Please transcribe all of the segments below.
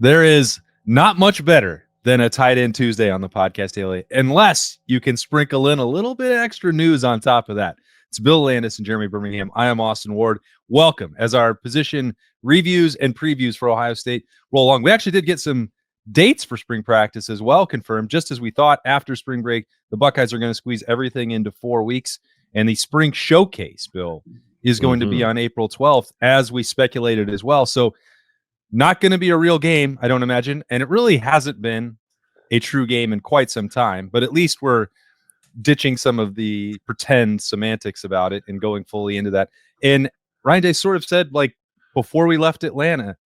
There is not much better than a tight end Tuesday on the podcast daily, unless you can sprinkle in a little bit of extra news on top of that. It's Bill Landis and Jeremy Birmingham. I am Austin Ward. Welcome as our position reviews and previews for Ohio State roll along. We actually did get some dates for spring practice as well confirmed, just as we thought after spring break. The Buckeyes are going to squeeze everything into 4 weeks, and the spring showcase, Bill, is going to be on April 12th, as we speculated as well. So not going to be a real game, I don't imagine, and it really hasn't been a true game in quite some time, but at least we're ditching some of the pretend semantics about it and going fully into that. And Ryan Day sort of said, like, before we left Atlanta,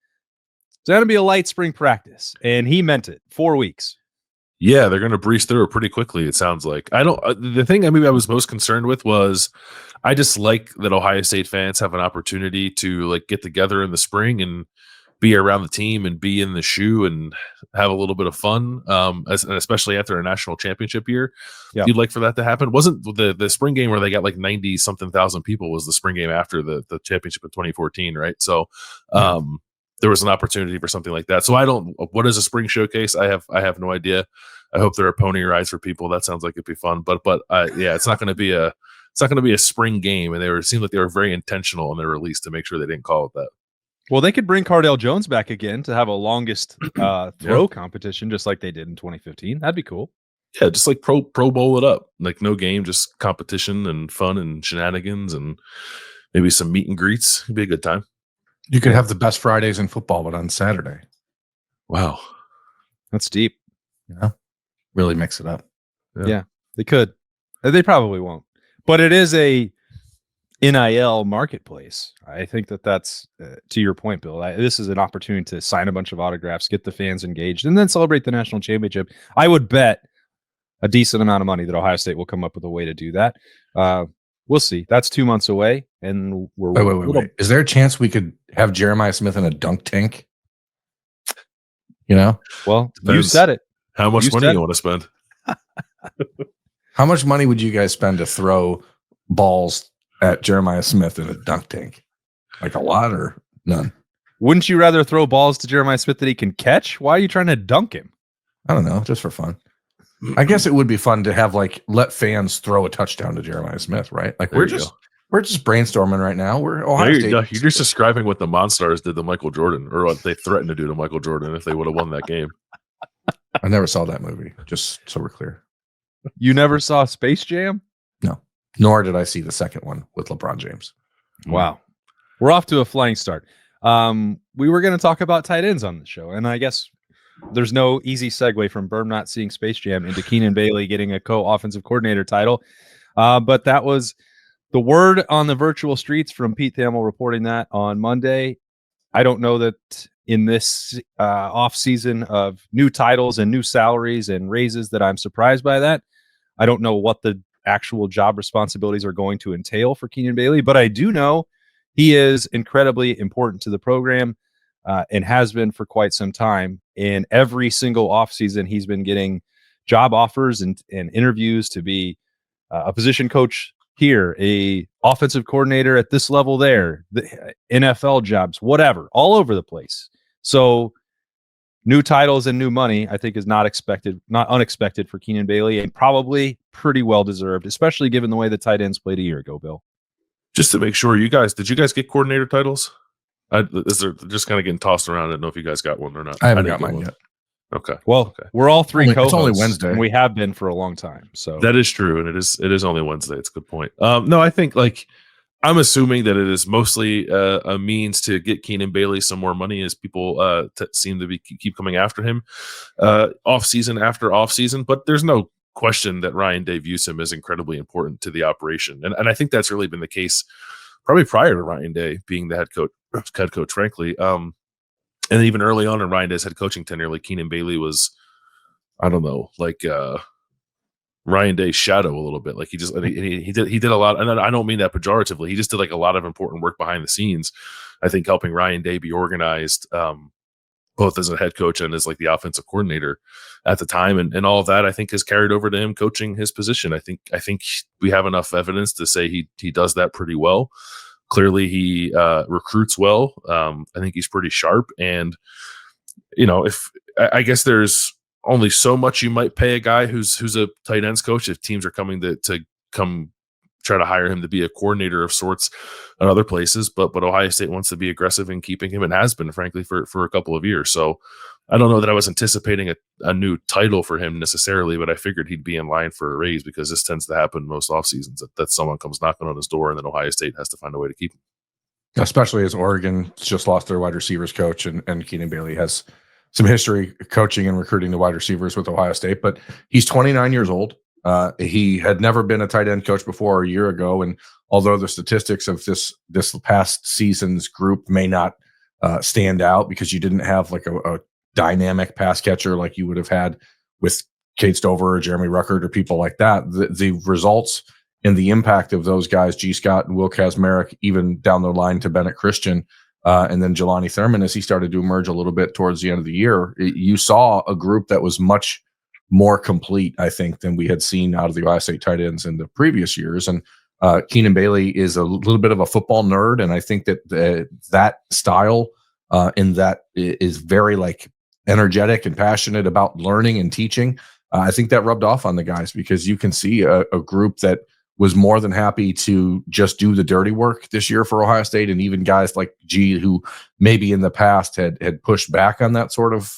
it's going to be a light spring practice, and he meant it. 4 weeks. Yeah, they're going to breeze through it pretty quickly, it sounds like. The thing I was most concerned with was I just like that Ohio State fans have an opportunity to like get together in the spring and be around the team and be in the shoe and have a little bit of fun, especially after a national championship year. Yeah. You'd like for that to happen. Wasn't the spring game where they got like 90-something thousand people was the spring game after the championship of 2014, right? So there was an opportunity for something like that. So what is a spring showcase? I have no idea. I hope there are pony rides for people. That sounds like it'd be fun. But yeah, it's not going to be a spring game. And it seemed like they were very intentional in their release to make sure they didn't call it that. Well, they could bring Cardale Jones back again to have a longest throw competition, just like they did in 2015. That'd be cool. Yeah, just like pro bowl it up. Like no game, just competition and fun and shenanigans and maybe some meet and greets. It'd be a good time. You could have the best Fridays in football, but on Saturday. Wow. That's deep. Yeah. Really mix it up. Yeah, they could. They probably won't. But it is a NIL marketplace. I think that's to your point, Bill. This is an opportunity to sign a bunch of autographs, get the fans engaged, and then celebrate the national championship. I would bet a decent amount of money that Ohio State will come up with a way to do that. We'll see. That's 2 months away, and we're wait. Is there a chance we could have Jeremiah Smith in a dunk tank? You know? Well, you said it. How much money you want to spend? How much money would you guys spend to throw balls at Jeremiah Smith in a dunk tank? Like a lot or none? Wouldn't you rather throw balls to Jeremiah Smith that he can catch? Why are you trying to dunk him? I don't know, just for fun. I guess it would be fun to have let fans throw a touchdown to Jeremiah Smith, right? Like we're just brainstorming right now. We're Ohio State. You're just describing what the Monstars did to Michael Jordan, or what they threatened to do to Michael Jordan if they would have won that game. I never saw that movie, just so we're clear. You never saw Space Jam? No, nor did I see the second one with LeBron James. Wow. We're off to a flying start. We were going to talk about tight ends on the show, and I guess there's no easy segue from Berm not seeing Space Jam into Keenan Bailey getting a co-offensive coordinator title. But that was the word on the virtual streets from Pete Thamel reporting that on Monday. I don't know that in this off season of new titles and new salaries and raises that I'm surprised by that. I don't know what the actual job responsibilities are going to entail for Keenan Bailey, but I do know he is incredibly important to the program and has been for quite some time. In every single offseason, he's been getting job offers and interviews to be a position coach here, a offensive coordinator at this level there, the NFL jobs, whatever, all over the place. So new titles and new money, I think, is not unexpected for Keenan Bailey, and probably pretty well deserved, especially given the way the tight ends played a year ago, Bill. Just to make sure, did you guys get coordinator titles? They're just kind of getting tossed around. I don't know if you guys got one or not. I haven't got mine yet. Okay. Well, we're all three co-hosts. It's only Wednesday. And we have been for a long time. So that is true, and it is only Wednesday. It's a good point. No, I think I'm assuming that it is mostly a means to get Keenan Bailey some more money as people seem to keep coming after him off season after off season. But there's no question that Ryan Day views him as incredibly important to the operation, and I think that's really been the case probably prior to Ryan Day being the head coach, frankly. And even early on in Ryan Day's head coaching tenure, Keenan Bailey was, I don't know, Ryan Day's shadow a little bit. He did a lot, and I don't mean that pejoratively. He just did a lot of important work behind the scenes. I think helping Ryan Day be organized, both as a head coach and as the offensive coordinator at the time, and all of that I think has carried over to him coaching his position. I think we have enough evidence to say he does that pretty well. Clearly, he recruits well. I think he's pretty sharp, and if I guess there's only so much you might pay a guy who's a tight ends coach if teams are coming to come try to hire him to be a coordinator of sorts at other places. But Ohio State wants to be aggressive in keeping him and has been, frankly, for a couple of years. So I don't know that I was anticipating a new title for him necessarily, but I figured he'd be in line for a raise because this tends to happen most off seasons that someone comes knocking on his door and then Ohio State has to find a way to keep him. Especially as Oregon just lost their wide receivers coach and Keenan Bailey has some history coaching and recruiting the wide receivers with Ohio State, but he's 29 years old. He had never been a tight end coach before a year ago. And although the statistics of this past season's group may not stand out because you didn't have like a dynamic pass catcher like you would have had with Cade Stover or Jeremy Ruckert or people like that, the results and the impact of those guys, G. Scott and Will Kazmarek, even down the line to Bennett Christian, and then Jelani Thurman, as he started to emerge a little bit towards the end of the year, you saw a group that was much more complete, I think, than we had seen out of the Ohio State tight ends in the previous years. And Keenan Bailey is a little bit of a football nerd, and I think that that style and that is very like energetic and passionate about learning and teaching. I think that rubbed off on the guys because you can see a group that was more than happy to just do the dirty work this year for Ohio State, and even guys like G, who maybe in the past had pushed back on that sort of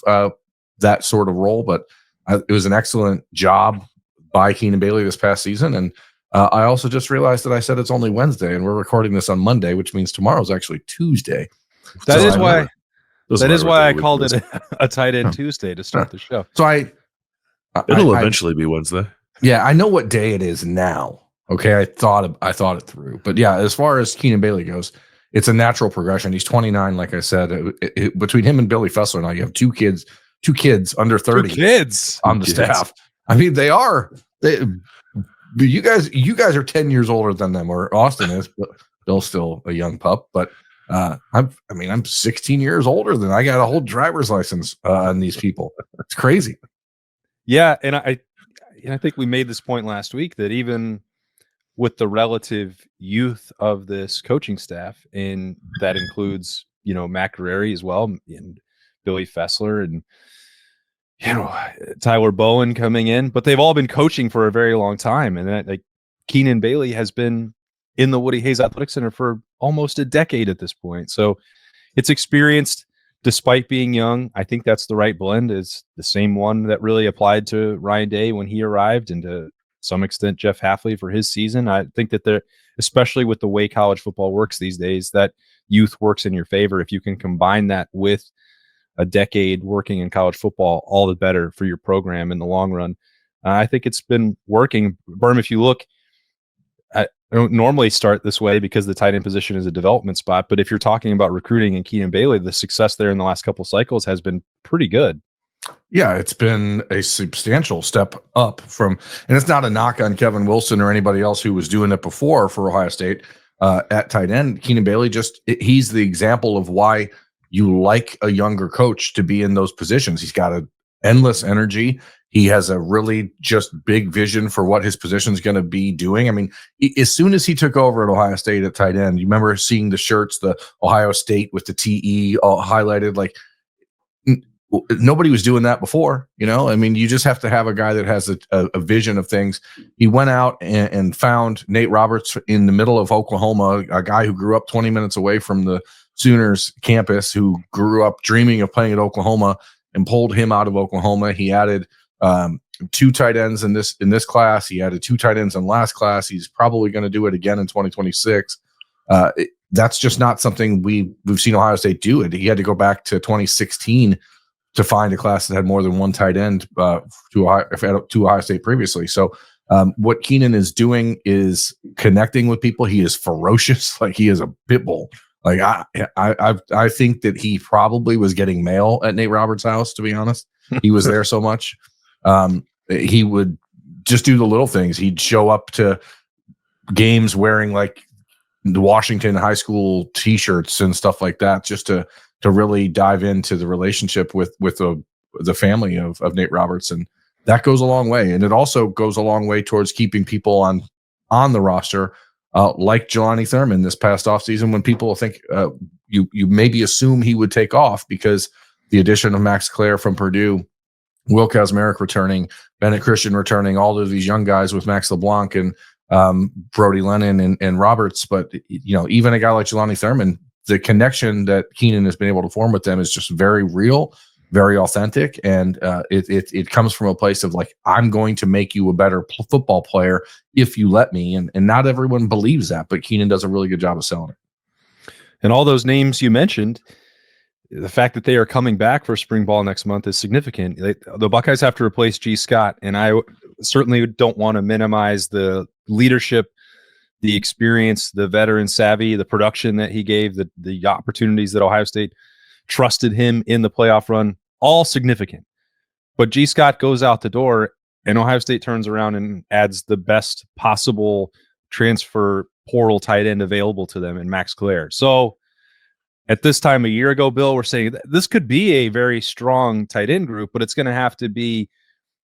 role, but it was an excellent job by Keenan Bailey this past season. And I also just realized that I said it's only Wednesday, and we're recording this on Monday, which means tomorrow's actually Tuesday. That is why I called it a tight end Tuesday to start the show. So it'll eventually be Wednesday. Yeah, I know what day it is now. Okay, I thought it through, but yeah, as far as Keenan Bailey goes, it's a natural progression. He's 29, like I said. Between him and Billy Fessler now, you have two kids under 30 on the staff. I mean, they are. You guys are 10 years older than them, or Austin is, but Bill's still a young pup. But I'm 16 years older than I got a whole driver's license on these people. It's crazy. Yeah, and I think we made this point last week that even with the relative youth of this coaching staff, and that includes, Matt Clare as well, and Billy Fessler, and Tyler Bowen coming in, but they've all been coaching for a very long time, and Keenan Bailey has been in the Woody Hayes Athletic Center for almost a decade at this point. So it's experienced despite being young. I think that's the right blend. Is the same one that really applied to Ryan Day when he arrived, and to some extent Jeff Hafley for his season. I think that especially with the way college football works these days, that youth works in your favor. If you can combine that with a decade working in college football, all the better for your program in the long run. I think it's been working. Berm, if you look, I don't normally start this way because the tight end position is a development spot, but if you're talking about recruiting and Keenan Bailey, the success there in the last couple of cycles has been pretty good. Yeah, it's been a substantial step up from, and it's not a knock on Kevin Wilson or anybody else who was doing it before for Ohio State at tight end. Keenan Bailey, he's the example of why you like a younger coach to be in those positions. He's got an endless energy. He has a really just big vision for what his position is going to be doing. I mean, as soon as he took over at Ohio State at tight end, you remember seeing the shirts, the Ohio State with the TE all highlighted, like nobody was doing that before, I mean, you just have to have a guy that has a vision of things. He went out and found Nate Roberts in the middle of Oklahoma, a guy who grew up 20 minutes away from the Sooners campus, who grew up dreaming of playing at Oklahoma, and pulled him out of Oklahoma. He added two tight ends in this class. He added two tight ends in last class. He's probably going to do it again in 2026. That's just not something we've seen Ohio State do it. He had to go back to 2016 to find a class that had more than one tight end to Ohio State previously. So what Keenan is doing is connecting with people. He is ferocious, like he is a pit bull. Like I think that he probably was getting mail at Nate Roberts' house, to be honest. He was there so much. He would just do the little things. He'd show up to games wearing like the Washington high school T-shirts and stuff like that, just to really dive into the relationship with the family of Nate Roberts. And that goes a long way. And it also goes a long way towards keeping people on the roster, like Jelani Thurman this past offseason, when people think you maybe assume he would take off because the addition of Max Clair from Purdue, Will Kazmarek returning, Bennett Christian returning, all of these young guys with Max LeBlanc and Brody Lennon and Roberts. But, even a guy like Jelani Thurman, the connection that Keenan has been able to form with them is just very real, very authentic. And it comes from a place of like, I'm going to make you a better football player if you let me. And not everyone believes that, but Keenan does a really good job of selling it. And all those names you mentioned, the fact that they are coming back for spring ball next month is significant. The Buckeyes have to replace G. Scott, and I certainly don't want to minimize the leadership, the experience, the veteran savvy, the production that he gave, the opportunities that Ohio State trusted him in the playoff run, all significant. But G. Scott goes out the door, and Ohio State turns around and adds the best possible transfer portal tight end available to them in Max Clair. So at this time a year ago, Bill, we're saying this could be a very strong tight end group, but it's going to have to be,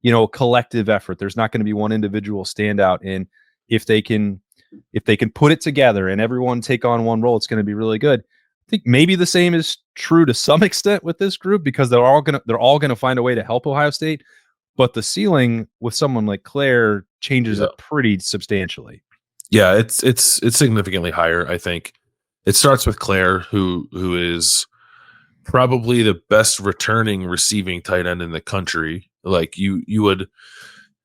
a collective effort. There's not going to be one individual standout. And if they can put it together and everyone take on one role, it's going to be really good. I think maybe the same is true to some extent with this group because they're all going to find a way to help Ohio State. But the ceiling with someone like Claire changes it pretty substantially. Yeah, it's significantly higher, I think. It starts with Claire, who is probably the best returning receiving tight end in the country. Like you would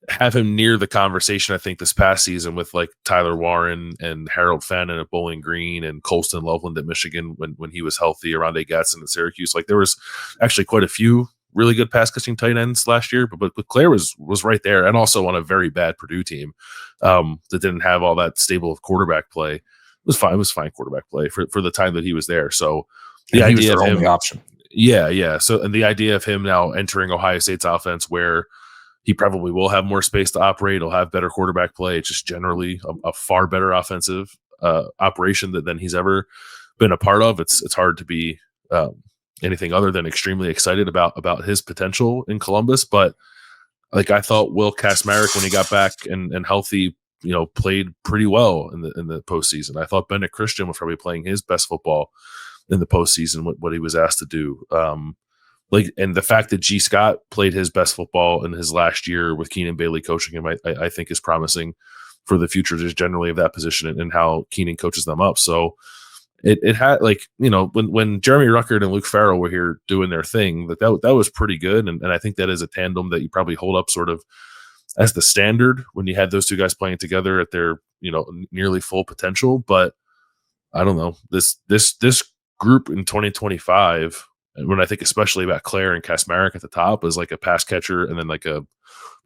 have him near the conversation, I think, this past season with like Tyler Warren and Harold Fannin at Bowling Green and Colston Loveland at Michigan when he was healthy, around Gatson at Syracuse. Like there was actually quite a few really good pass catching tight ends last year, but Claire was right there, and also on a very bad Purdue team that didn't have all that stable of quarterback play. It was fine quarterback play for the time that he was there. So the idea of him, option. Yeah. So, and the idea of him now entering Ohio State's offense, where he probably will have more space to operate, he'll have better quarterback play. It's just generally a far better offensive operation than he's ever been a part of. It's hard to be anything other than extremely excited about his potential in Columbus. But like I thought, Will Kazmarek, when he got back and healthy, played pretty well in the postseason. I thought Bennett Christian was probably playing his best football in the postseason, what he was asked to do. And the fact that G. Scott played his best football in his last year with Keenan Bailey coaching him, I think is promising for the future just generally of that position and how Keenan coaches them up. So it had when Jeremy Ruckert and Luke Farrell were here doing their thing, that was pretty good. And I think that is a tandem that you probably hold up sort of as the standard when you had those two guys playing together at their, nearly full potential. But I don't know, this group in 2025, when I think especially about Claire and Kazmarek at the top, is like a pass catcher and then like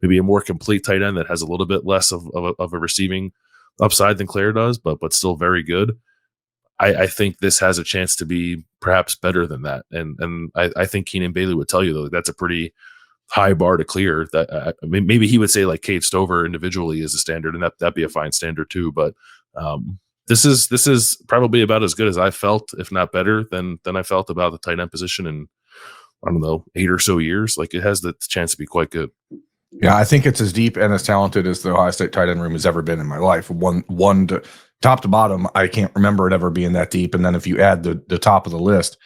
maybe a more complete tight end that has a little bit less of a receiving upside than Claire does, but still very good. I think this has a chance to be perhaps better than that. And I think Keenan Bailey would tell you, though, that's a pretty high bar to clear. That maybe he would say like Cade Stover individually is a standard, and that'd be a fine standard too. But this is probably about as good as I felt, if not better than I felt about the tight end position in, I don't know, 8 or so years. Like it has the chance to be quite good. Yeah, I think it's as deep and as talented as the Ohio State tight end room has ever been in my life. One to top to bottom, I can't remember it ever being that deep. And then if you add the top of the list,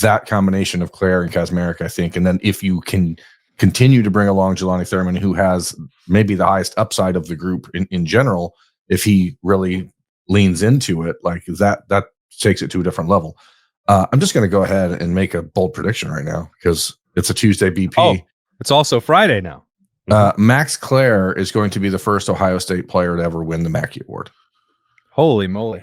that combination of Claire and Kazmarek, I think, and then if you can continue to bring along Jelani Thurman, who has maybe the highest upside of the group in general, if he really leans into it, like that takes it to a different level. I'm just going to go ahead and make a bold prediction right now because it's a Tuesday BP. Oh, it's also Friday now. Max Clair is going to be the first Ohio State player to ever win the Mackey Award. Holy moly.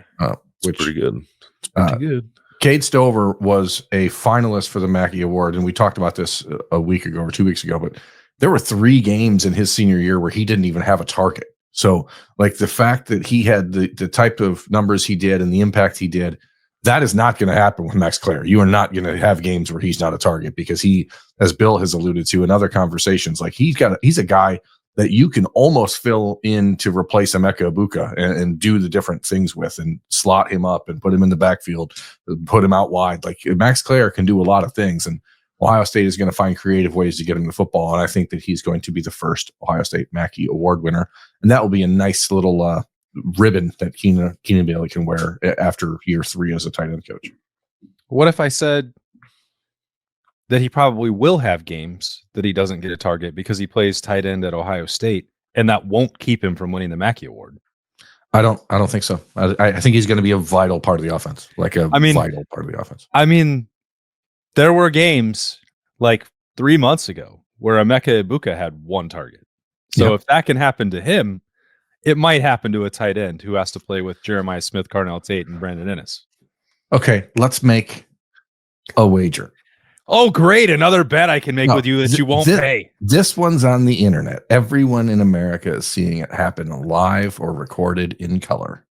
Which pretty good. It's pretty good. Cade Stover was a finalist for the Mackey Award, and we talked about this a week ago or 2 weeks ago, but there were 3 games in his senior year where he didn't even have a target. So like the fact that he had the type of numbers he did and the impact he did, that is not going to happen with Max Clair. You are not going to have games where he's not a target because he, as Bill has alluded to in other conversations, like he's a guy that you can almost fill in to replace Emeka Ibuka and do the different things with and slot him up and put him in the backfield, put him out wide. Like Max Clair can do a lot of things, and Ohio State is going to find creative ways to get him the football. And I think that he's going to be the first Ohio State Mackey Award winner. And that will be a nice little ribbon that Keenan Bailey can wear after year 3 as a tight end coach. What if I said that he probably will have games that he doesn't get a target because he plays tight end at Ohio State, and that won't keep him from winning the Mackey Award. I don't think so. I think he's going to be a vital part of the offense, vital part of the offense. I mean, there were games like 3 months ago where Emeka Egbuka had one target. So if that can happen to him, it might happen to a tight end who has to play with Jeremiah Smith, Carnell Tate, and Brandon Ennis. Okay, let's make a wager. Oh, great. Another bet I can make with you that you won't pay. This one's on the internet. Everyone in America is seeing it happen live or recorded in color.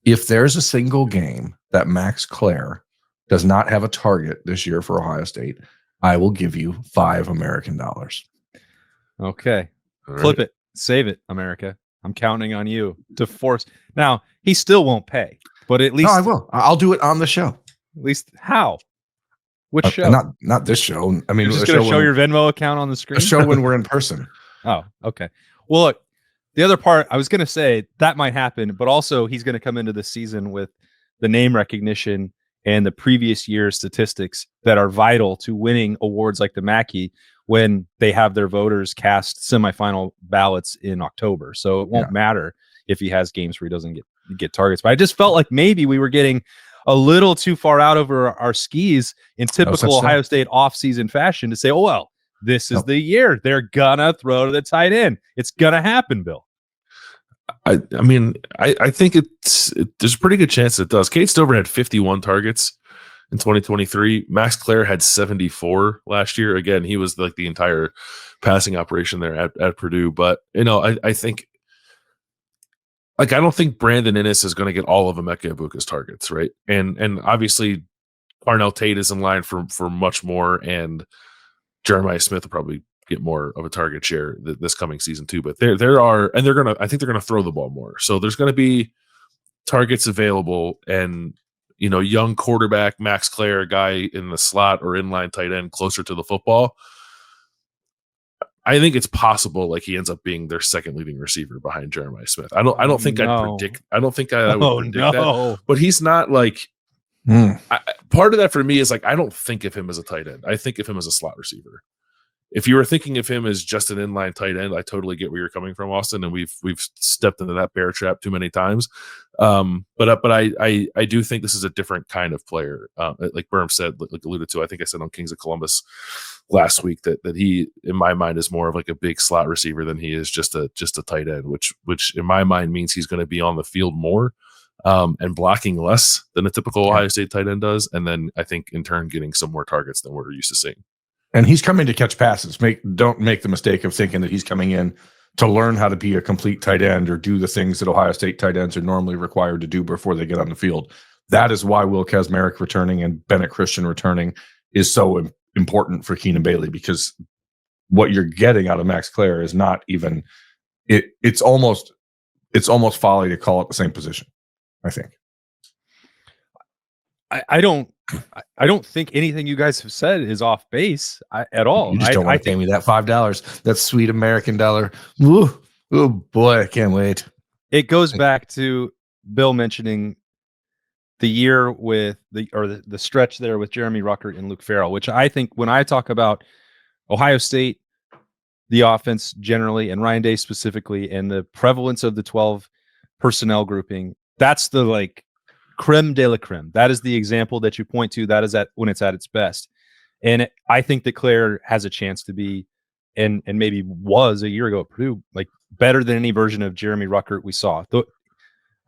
If there's a single game that Max Clair does not have a target this year for Ohio State, I will give you $5 American. Okay. Clip it. Save it, America. I'm counting on you to force. Now, he still won't pay, but at least. No, I will. I'll do it on the show. At least how? Which show? Not this show. I mean, you're just going to show your Venmo account on the screen? A show when we're in person. Oh, okay. Well, look, the other part, I was going to say that might happen, but also he's going to come into the season with the name recognition and the previous year's statistics that are vital to winning awards like the Mackey when they have their voters cast semifinal ballots in October. So it won't matter if he has games where he doesn't get targets. But I just felt like maybe we were getting a little too far out over our skis in typical Ohio State offseason fashion to say, oh, well, this is the year. They're going to throw to the tight end. It's going to happen, Bill. I mean, I think there's a pretty good chance it does. Kate Stover had 51 targets in 2023. Max Clair had 74 last year. Again, he was like the entire passing operation there at Purdue. But, I think, I don't think Brandon Ennis is going to get all of Emeka Egbuka's targets, right? And obviously, Carnell Tate is in line for much more, and Jeremiah Smith will probably get more of a target share this coming season too. But I think they're gonna throw the ball more. So there's going to be targets available, and young quarterback Max Clair, guy in the slot or inline tight end closer to the football. I think it's possible like he ends up being their second leading receiver behind Jeremiah Smith. I don't think I would predict that, but he's not like part of that for me is like I don't think of him as a tight end. I think of him as a slot receiver. If you were thinking of him as just an inline tight end, I totally get where you're coming from, Austin, and we've stepped into that bear trap too many times. But I do think this is a different kind of player. Like Berm said, like alluded to, I think I said on Kings of Columbus last week that he, in my mind, is more of like a big slot receiver than he is just a tight end, which in my mind means he's going to be on the field more and blocking less than a typical Ohio State tight end does, and then I think in turn getting some more targets than we're used to seeing. And he's coming to catch passes. Don't make the mistake of thinking that he's coming in to learn how to be a complete tight end or do the things that Ohio State tight ends are normally required to do before they get on the field. That is why Will Kazmarek returning and Bennett Christian returning is so important for Keenan Bailey, because what you're getting out of Max Clair is not even it's almost folly to call it the same position, I think. I don't think anything you guys have said is off base at all. You just don't want to pay me that $5. That sweet American dollar. Woo. Oh boy, I can't wait. It goes back to Bill mentioning the year with the stretch there with Jeremy Ruckert and Luke Farrell, which I think when I talk about Ohio State, the offense generally, and Ryan Day specifically, and the prevalence of the 12 personnel grouping, that's the like creme de la creme. That is the example that you point to. That is when it's at its best. And I think that Claire has a chance to be, and maybe was a year ago at Purdue, like better than any version of Jeremy Ruckert we saw.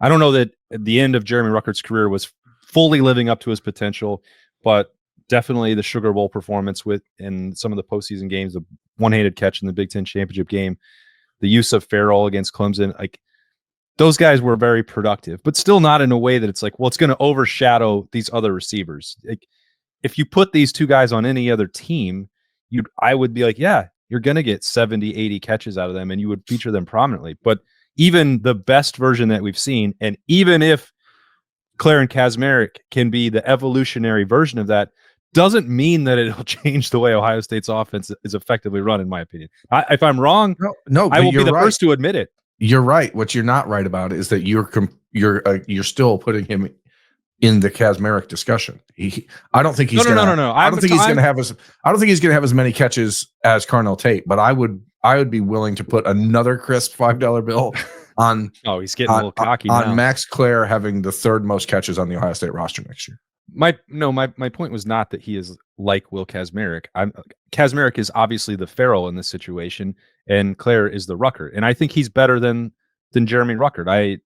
I don't know that at the end of Jeremy Ruckert's career was fully living up to his potential, but definitely the Sugar Bowl performance in some of the postseason games, the one-handed catch in the Big Ten championship game, the use of Farrell against Clemson, like those guys were very productive, but still not in a way that it's like, well, it's going to overshadow these other receivers. Like, if you put these two guys on any other team, I would be like, yeah, you're going to get 70, 80 catches out of them, and you would feature them prominently. But even the best version that we've seen, and even if Claire and Kazmarek can be the evolutionary version of that, doesn't mean that it'll change the way Ohio State's offense is effectively run, in my opinion. If I'm wrong, no, I will be the first to admit it. You're right. What you're not right about is that you're still putting him in the Kaczmarek discussion. I don't think he's No. I don't think he's going to have as many catches as Carnell Tate, but I would be willing to put another crisp $5 bill on. Oh, he's getting a little cocky on now. Max Clair having the third most catches on the Ohio State roster next year. My point was not that he is like Will Kaczmarek. Kaczmarek is obviously the Farrell in this situation, and Claire is the Ruckert, and I think he's better than Jeremy Ruckert.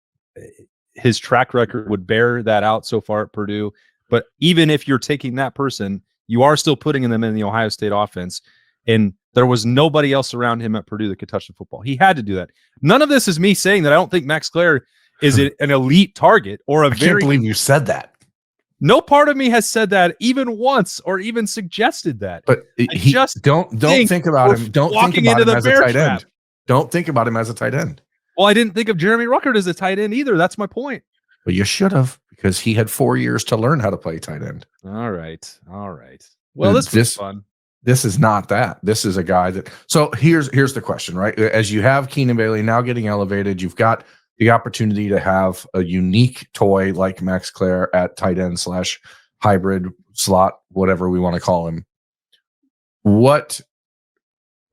His track record would bear that out so far at Purdue. But even if you're taking that person, you are still putting them in the Ohio State offense. And there was nobody else around him at Purdue that could touch the football. He had to do that. None of this is me saying that I don't think Max Clair is an elite target or I can't believe you said that. No part of me has said that even once or even suggested that. But don't think about him. Don't think about him as a tight end. Don't think about him as a tight end. Well, I didn't think of Jeremy Ruckert as a tight end either. That's my point. Well, you should have, because he had 4 years to learn how to play tight end. All right. Well, this was fun. This is not that. This is a guy that. So here's the question, right? As you have Keenan Bailey now getting elevated, you've got the opportunity to have a unique toy like Max Clair at tight end / hybrid slot, whatever we want to call him. What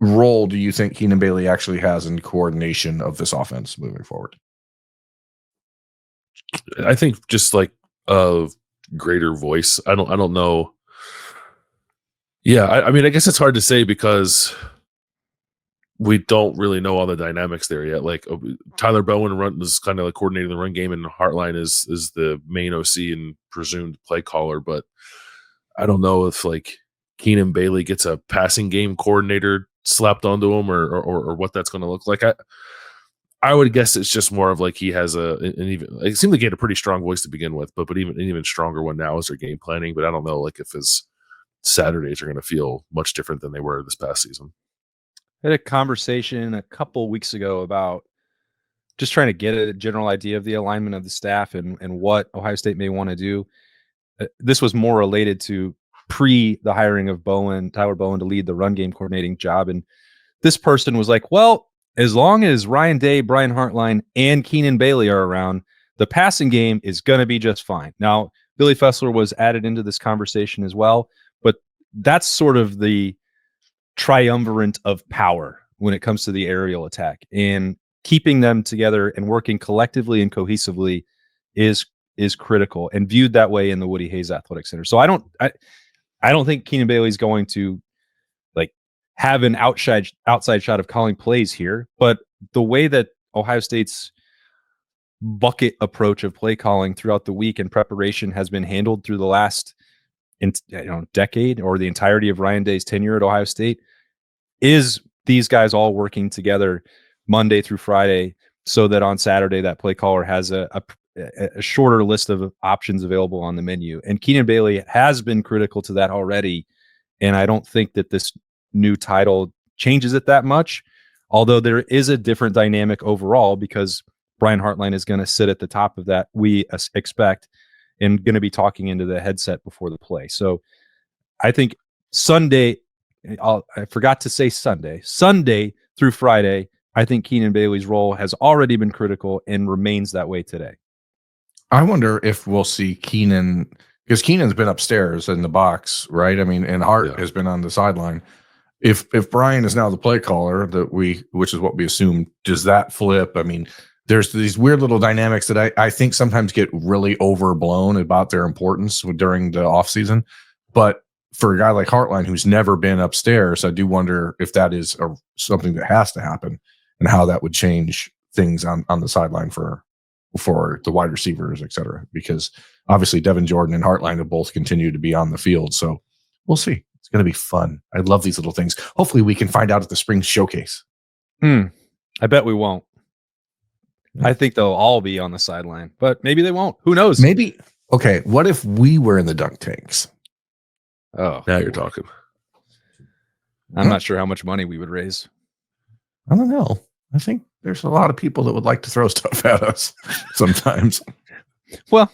role do you think Keenan Bailey actually has in coordination of this offense moving forward? I think just like a greater voice. I don't know. Yeah, I mean, I guess it's hard to say because we don't really know all the dynamics there yet. Like Tyler Bowen is kind of like coordinating the run game, and Hartline is the main OC and presumed play caller. But I don't know if like Keenan Bailey gets a passing game coordinator slapped onto him or what that's going to look like. I would guess it's just more of like he has it seemed like he had a pretty strong voice to begin with, but even stronger one now is their game planning. But I don't know like if his Saturdays are going to feel much different than they were this past season. I had a conversation a couple weeks ago about just trying to get a general idea of the alignment of the staff and what Ohio State may want to do. This was more related to the hiring of Tyler Bowen to lead the run game coordinating job. And this person was like, well, as long as Ryan Day, Brian Hartline, and Keenan Bailey are around, the passing game is going to be just fine. Now, Billy Fessler was added into this conversation as well, but that's sort of the triumvirate of power when it comes to the aerial attack, and keeping them together and working collectively and cohesively is critical and viewed that way in the Woody Hayes Athletic Center. So I don't think Keenan Bailey's going to like have an outside shot of calling plays here, but the way that Ohio State's bucket approach of play calling throughout the week and preparation has been handled through the last decade or the entirety of Ryan Day's tenure at Ohio State is these guys all working together Monday through Friday so that on Saturday that play caller has a shorter list of options available on the menu. And Keenan Bailey has been critical to that already. And I don't think that this new title changes it that much, although there is a different dynamic overall because Brian Hartline is going to sit at the top of that, we expect, and going to be talking into the headset before the play. So I think Sunday through Friday, I think Keenan Bailey's role has already been critical and remains that way today. I wonder if we'll see Keenan, because Keenan's been upstairs in the box, right? I mean, and Hart has been on the sideline. If Brian is now the play caller, which is what we assume, does that flip? I mean, there's these weird little dynamics that I think sometimes get really overblown about their importance during the offseason. But for a guy like Hartline, who's never been upstairs, I do wonder if that is something that has to happen and how that would change things on the sideline for the wide receivers, et cetera. Because obviously Devin Jordan and Hartline have both continued to be on the field. So we'll see. It's going to be fun. I love these little things. Hopefully we can find out at the spring showcase. I bet we won't. I think they'll all be on the sideline, but maybe they won't. Who knows? Maybe. Okay. What if we were in the dunk tanks? Oh, now you're talking. I'm not sure how much money we would raise. I don't know. I think there's a lot of people that would like to throw stuff at us sometimes. Well,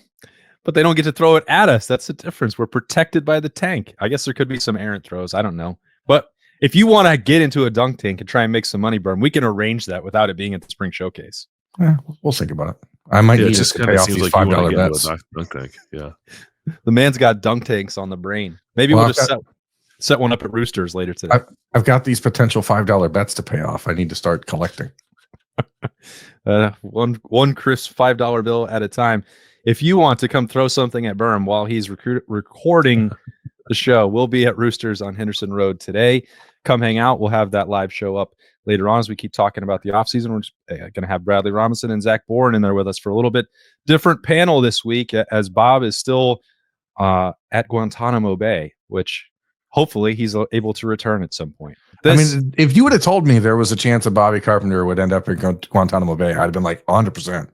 but they don't get to throw it at us. That's the difference. We're protected by the tank. I guess there could be some errant throws. I don't know. But if you want to get into a dunk tank and try and make some money, Berm, we can arrange that without it being at the spring showcase. Yeah, we'll think about it. I might Yeah, it need it just to kind pay of off seems these like you want $5 to get into bets. a dunk tank. Yeah. The man's got dunk tanks on the brain. Maybe Well, we'll just set one up at Roosters later today. I've got these potential $5 bets to pay off. I need to start collecting. One crisp $5 bill at a time. If you want to come throw something at Berm while he's recording the show, we'll be at Roosters on Henderson Road today. Come hang out. We'll have that live show up later on as we keep talking about the offseason. We're going to have Bradley Robinson and Zach Bourne in there with us for a little bit different panel this week, as Bob is still at Guantanamo Bay, which hopefully he's able to return at some point. I mean, if you would have told me there was a chance that Bobby Carpenter would end up in Guantanamo Bay, I'd have been like 100%.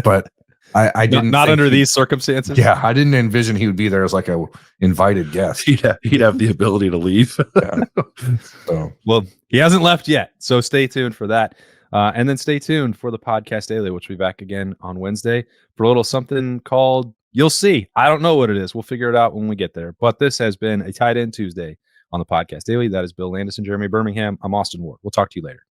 But I didn't. Not under these circumstances. Yeah, I didn't envision he would be there as like a invited guest. He'd have the ability to leave. Yeah. So, well, he hasn't left yet, so stay tuned for that. And then stay tuned for the podcast daily, which will be back again on Wednesday for a little something called You'll See. I don't know what it is. We'll figure it out when we get there. But this has been a Tight End Tuesday on the podcast daily. That is Bill Landis and Jeremy Birmingham. I'm Austin Ward. We'll talk to you later.